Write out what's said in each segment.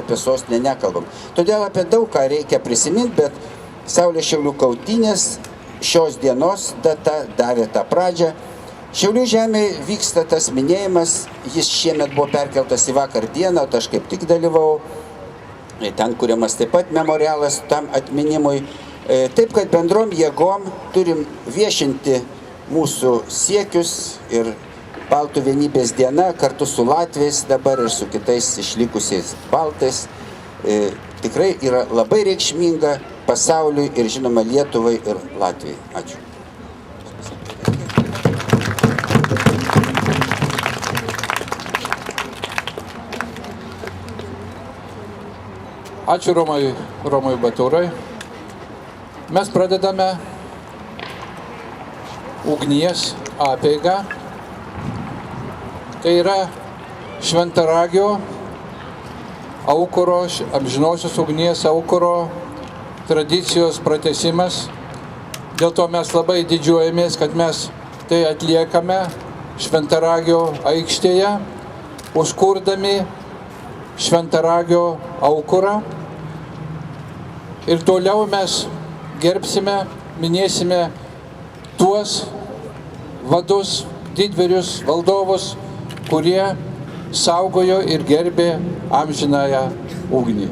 apie sostinę nekalbam. Todėl apie daug ką reikia prisiminti, bet Saulės Šiaulių kautynės šios dienos data davė tą pradžią. Šiaulių žemėje vyksta tas minėjimas, jis šiemet buvo perkeltas į vakar dieną, o aš kaip tik dalyvau. Ten kuriamas taip pat memorialas tam atminimui. Taip, kad bendrom jėgom turim viešinti mūsų siekius ir Baltų vienybės diena kartu su latviais dabar ir su kitais išlikusiais baltais tikrai yra labai reikšminga pasauliui ir žinoma Lietuvai ir Latvijai. Ačiū. Ačiū Romui Baturai. Mes pradedame ugnies apeigą. Tai yra šventaragio aukuro, amžinosios ugnies aukuro tradicijos pratęsimas. Dėl to mes labai didžiuojamės, kad mes tai atliekame šventaragio aikštėje, užkurdami šventaragio aukurą. Ir toliau mes gerbsime, minėsime tuos vadus, didvyrius, valdovus, kurie saugojo ir gerbė amžinąją ugnį.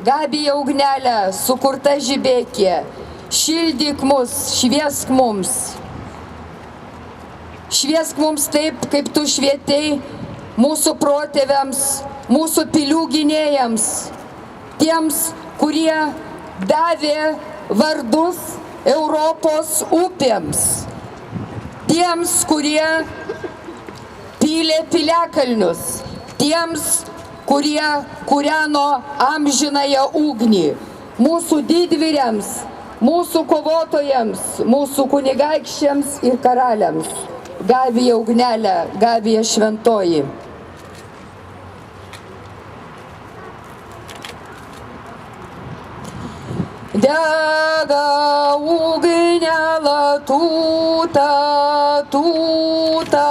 Gabija ugnelė, sukurta žibėkė, šildyk mus, šviesk mums. Šviesk mums taip, kaip tu švietei mūsų protėviams, mūsų pilių gynėjams, tiems, kurie davė vardus Europos upėms, tiems, kurie pylė piliakalnius tiems, kurie kūreno amžinąją ugnį, mūsų didvyriams, mūsų kovotojams, mūsų kunigaikščiams ir karaliams. Gavija ugnelė, Gavija šventoji. Dega ugnelė tūta, tūta.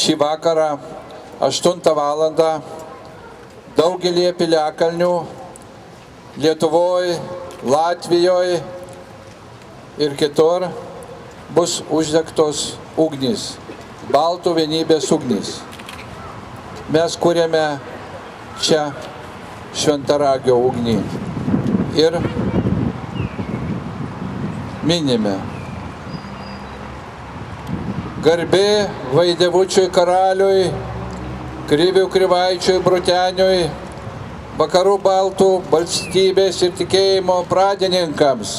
Šį vakarą 8 valandą daugelį piliakalnių Lietuvoje, Latvijoje ir kitur bus uždegtos ugnys, baltų vienybės ugnys. Mes kūrėme čia šventaragio ugnį ir minime. Garbė Vaidevučiui karaliui, Krivių Krivaičiui Bruteniui, vakarų baltų valstybės ir tikėjimo pradininkams.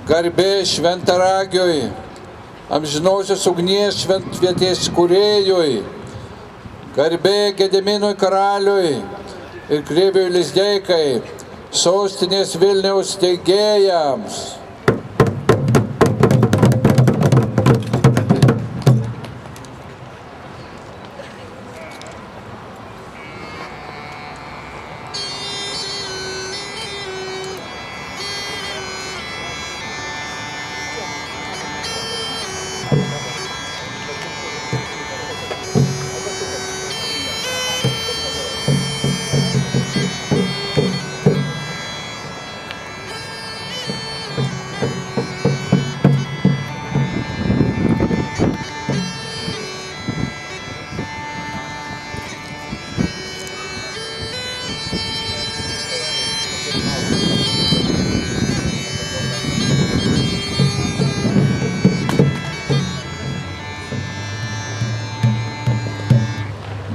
Garbė Šventaragiui, amžinosios ugnies šventvietės kūrėjui. Garbė Gediminui karaliui ir Kriviui Lizdeikai, sostinės Vilniaus steigėjams.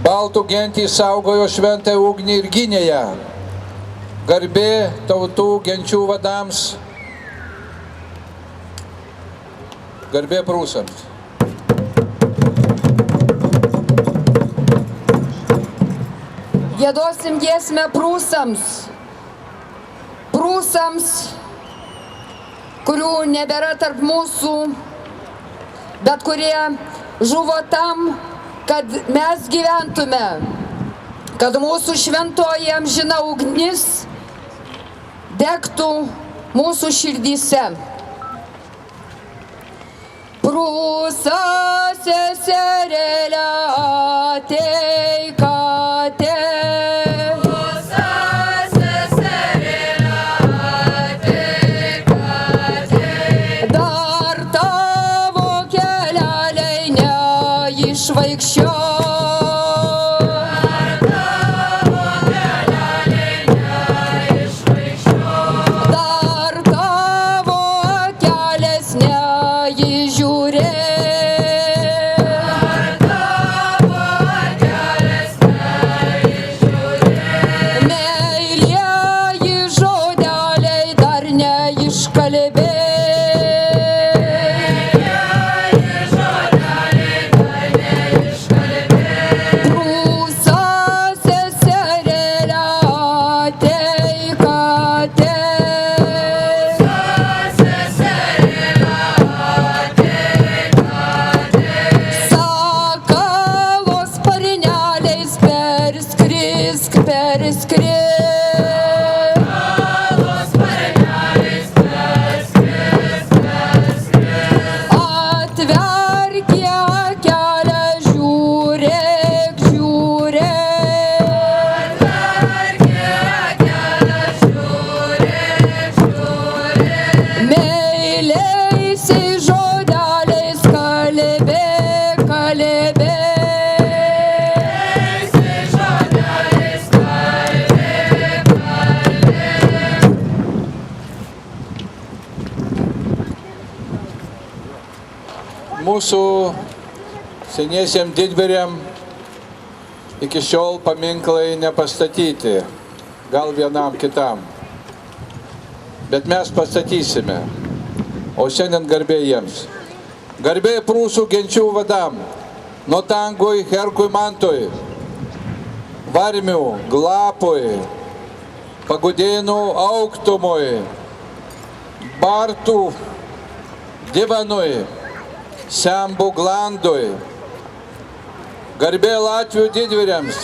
Baltų gentys saugojo šventąją ugnį ir gynė ją. Garbė tautų genčių vadams. Garbė prūsams. Giedosim giesmę prūsams. Prūsams, kurių nebėra tarp mūsų, bet kurie žuvo tam, kad mes gyventume, kad mūsų šventoji amžina ugnis degtų mūsų širdyse. Prūsas seserėlė ateik, ateik. Prūsas seserėlė ateik, ateik. Dar tavo keleliai neišvaikščio. Dar tavo kelias ne mūsų seniesiem didvyriam iki šiol paminklai nepastatyti, gal vienam kitam. Bet mes pastatysime, o šiandien garbė jiems. Garbė prūsų genčių vadam, Notangui, Herkui Mantui, Varmių, Glapui, Pagudėnų Auktumui, Bartų Divanui, Sembų Glandui. Garbė Latvių didvyriams,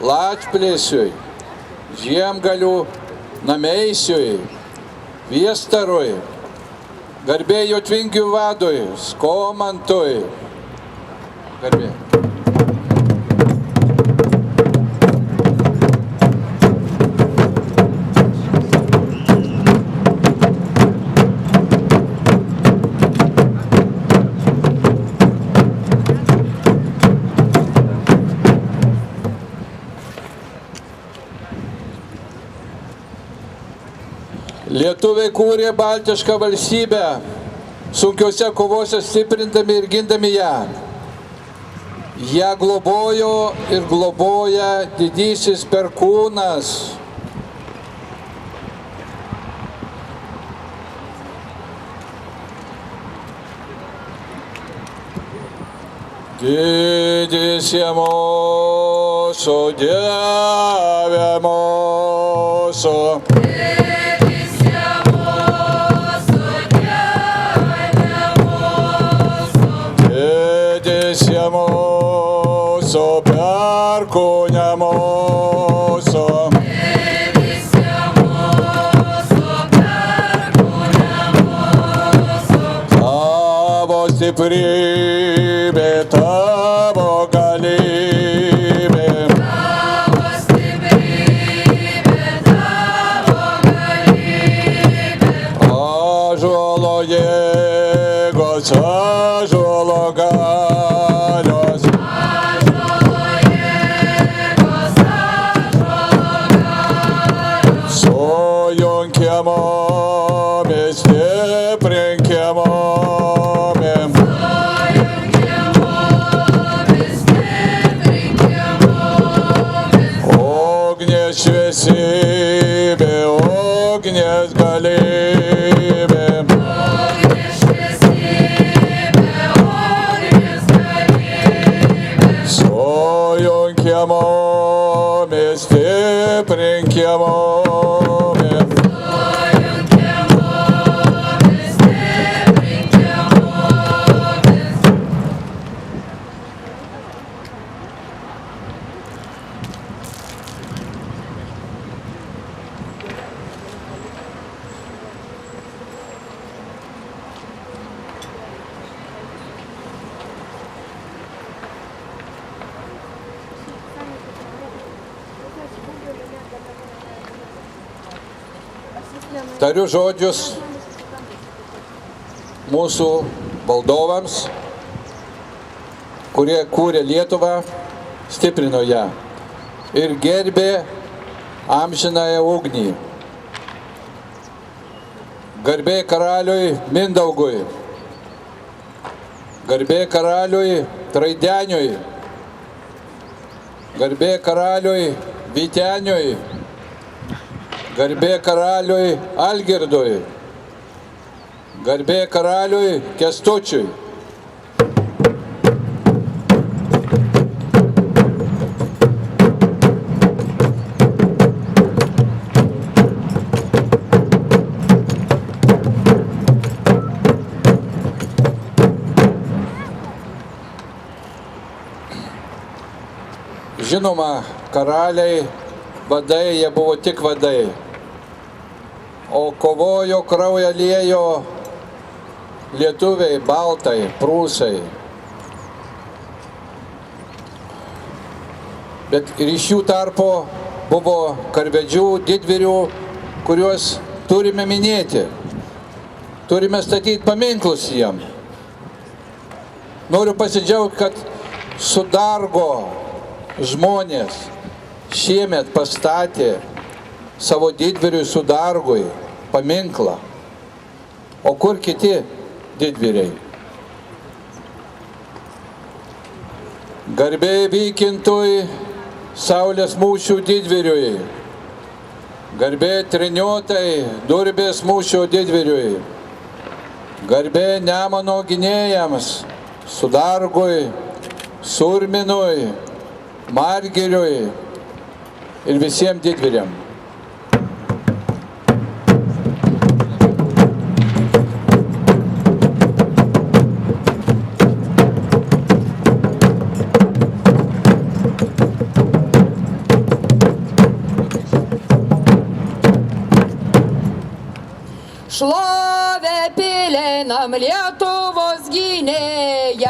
Lačplėsiui, Žiemgalių Nameisiui, Viestarui. Garbė Jotvingių vadui, Skomantui. Garbė. Lietuviai kūrė baltišką valstybę, sunkiuose kovose stiprindami ir gindami ją. Ją globojo ir globoja didysis Perkūnas. Didysie mūsų Dieve mūsų. Mūsų Perkūne mūsų. Tavo stiprybė, tavo galybė. Ąžuolo jėgos, ąžuolo galios. Sujunkiamomis, stiprinkiamomis. Ugnies šviesybė, ugnies galybė. Sujunkiamomis, stiprinkiamomis. Tariu žodžius mūsų valdovams, kurie kūrė Lietuvą, stiprino ją ir gerbė amžinąją ugnį. Garbė karaliui Mindaugui, garbė karaliui Traideniui, garbė karaliui Vyteniui, garbė karaliui Algirdui, garbė karaliui Kęstučiui. Žinoma, karaliai, vadai, jie buvo tik vadai, o kovojo, kraują liejo lietuviai, baltai, prūsai. Bet ir iš jų tarpo buvo karvedžių, didvyrių, kuriuos turime minėti. Turime statyti paminklus jiem. Noriu pasidžiaugti, kad Sudargo žmonės šiemet pastatė savo didvyriui Sudargui paminklą. O kur kiti didvyriai? Garbė vykintui Saulės mūšių didvyriui. Garbė treniuotai Durbės mūšio didvyriui. Garbė Nemuno gynėjams Sudargui, Surminui, Margiriui ir visiems didvyriam. Šlovė pileinam Lietuvos gynėjam.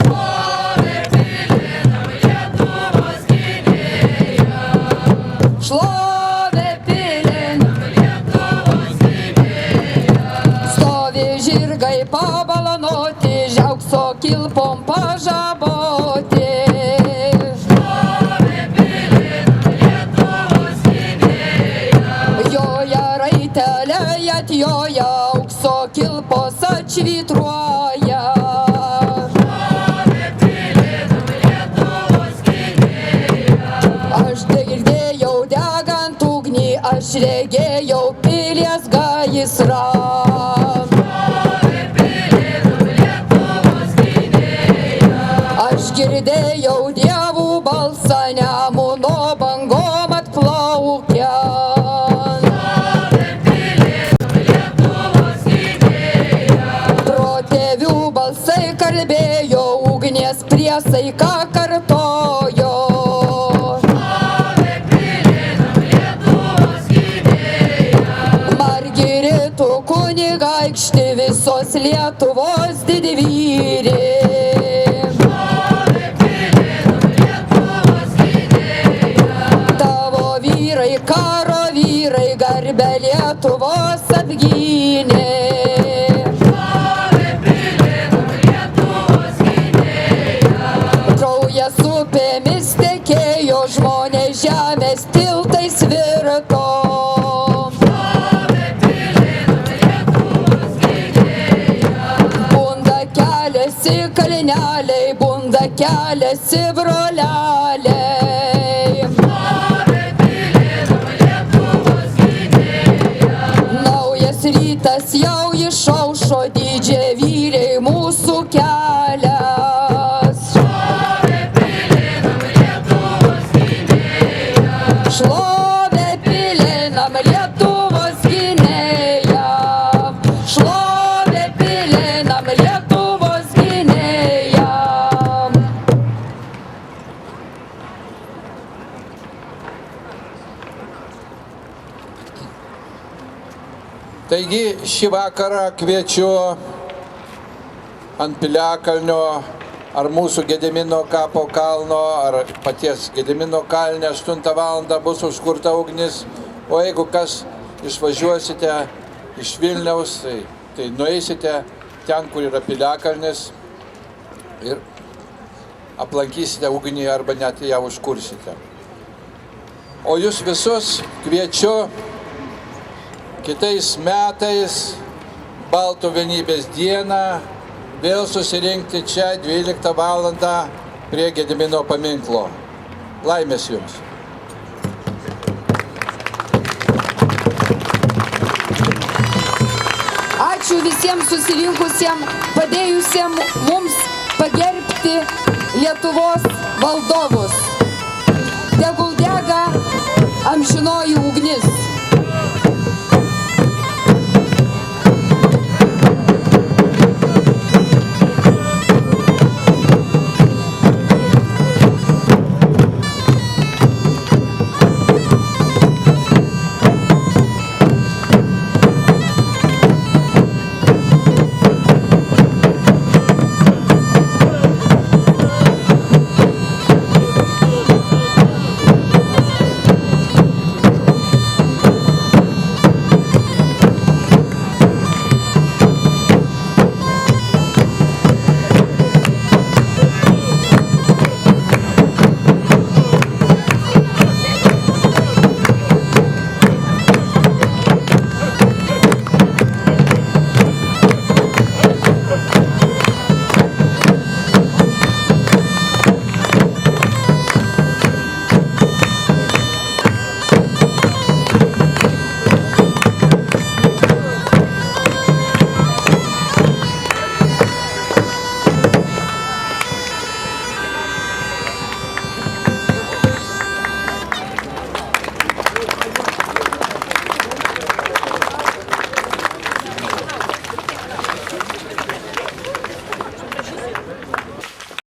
Šlovė pileinam Lietuvos gynėjam. Šlovė pileinam Lietuvos gynėjam. Stovi žirgai pabalanoti, žiaukso kilpom pažaboti. Šlovė pileinam Lietuvos gynėjam. Joja raitelė atjoja, aukso kilpos atšvitruoja. Šlovė pileinam Lietuvos gynėjam. Aš girdėjau degant ugnį, aš regėjau pilies gaisrą. Šlovė pileinam Lietuvos gynėjam. Aš girdėjau dievų balsą Nemuno bangom atplaukiant. Kalbėjo ugnies priesaiką kartojo. Šlovė pileinam Lietuvos gynėjam. Margiritų kunigaikšti visos Lietuvos didvyriai. Šlovė pileinam Lietuvos gynėjam. Tavo vyrai, karo vyrai, garbę Lietuvos apgynė. Upėmis tekėjo, žmonės žemės tiltais virto. Šlovė pileinam Lietuvos gynėjam. Bunda keliasi kalneliai, bunda keliasi broleliai. Šlovė pileinam Lietuvos gynėjam. Naujas rytas jau išaušo, didžiavyriai mūsų kelias. Šlovė pileinam Lietuvos gynėjam. Šlovė pileinam Lietuvos gynėjam. Taigi šį vakarą kviečiu ant Piliakalnio ar mūsų Gedimino kapo kalno, ar paties Gedimino kalne 8 valandą bus užkurta ugnis. O jeigu kas išvažiuosite iš Vilniaus, tai nueisite ten, kur yra Piliakalnis ir aplankysite ugnį arba net ją užkursite. O jūs visus kviečiu kitais metais, Baltų vienybės dieną, vėl susirinkti čia 12 valandą prie Gedimino paminklo. Laimės jums. Ačiū visiems susirinkusiems, padėjusiems mums pagerbti Lietuvos valdovus. Tegul dega amžinoji ugnis.